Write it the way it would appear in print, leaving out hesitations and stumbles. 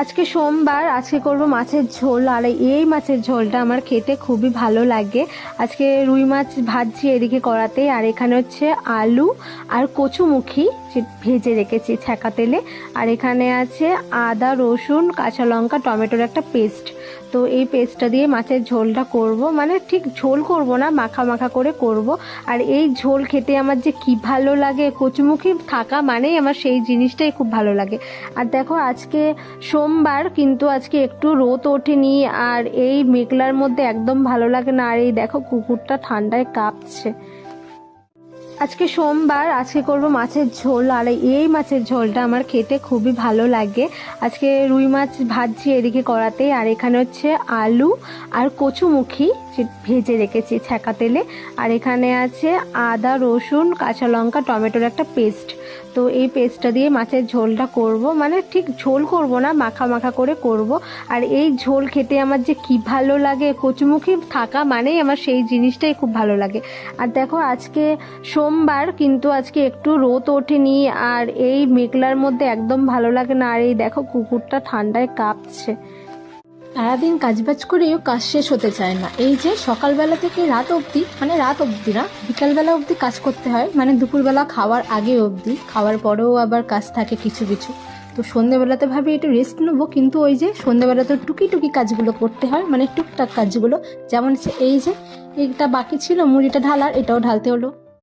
আজকে সোমবার, আজকে করব মাছের ঝোল। আর এই মাছের ঝোলটা আমার খেতে খুবই ভালো লাগে। আজকে রুই মাছ ভাজছি এদিকে কড়াতে, আর এখানে হচ্ছে আলু আর কচুমুখী ভেজে রেখেছি ছ্যাঁকা তেলে। আর এখানে আছে আদা, রসুন, কাঁচা লঙ্কা, টমেটোর একটা পেস্ট। তো এই পেস্টটা দিয়ে মাছের ঝোলটা করব, মানে ঠিক ঝোল করব না, মাখা মাখা করে করব। আর এই ঝোল খেতে আমার যে কি ভালো লাগে, কচুমুখী থাকা মানেই আমার সেই জিনিসটাই খুব ভালো লাগে। আর দেখো আজকে সোমবার, কিন্তু আজকে একটু রোদ ওঠেনি, আর এই মেঘলার মধ্যে একদম ভালো লাগে না। আর এই দেখো কুকুরটা ঠান্ডায় কাঁপছে। আজকে সোমবার, আজকে করব মাছের ঝোল। আর এই মাছের ঝোলটা আমার খেতে খুবই ভালো লাগে। আজকে রুই মাছ ভাজছি এদিকে কড়াতে, আর এখানে হচ্ছে আলু আর কচুমুখী ভেজে রেখেছি ছ্যাঁকা তেলে। আর এখানে আছে আদা, রসুন, কাঁচা লঙ্কা, টমেটোর একটা পেস্ট। তো এই পেস্টটা দিয়ে মাছের ঝোলটা করব, মানে ঠিক ঝোল করব না, মাখা মাখা করে করব। আর এই ঝোল খেতে আমার যে কি ভালো লাগে, কচুমুখী থাকা মানেই আমার সেই জিনিসটাই খুব ভালো লাগে। আর দেখো আজকে সোমবার, কিন্তু আজকে একটু রোদ ওঠেনি, আর এই মেঘলার মধ্যে একদম ভালো লাগে না। আর এই দেখো কুকুরটা ঠান্ডায় কাঁপছে। সারাদিন কাজবাজ করেও কাজ শেষ হতে চায় না। এই যে সকালবেলা থেকে রাত অবধি, মানে রাত অবধি না, বিকালবেলা অবধি কাজ করতে হয়, মানে দুপুরবেলা খাওয়ার আগে অবধি, খাওয়ার পরেও আবার কাজ থাকে কিছু কিছু। তো সন্ধ্যেবেলাতে ভাবি একটু রেস্ট নেবো, কিন্তু ওই যে সন্ধ্যেবেলা তো টুকি টুকি কাজগুলো করতে হয়, মানে টুকটাক কাজগুলো। যেমন এই যে এইটা বাকি ছিল মুড়িটা ঢালার, এটাও ঢালতে হলো।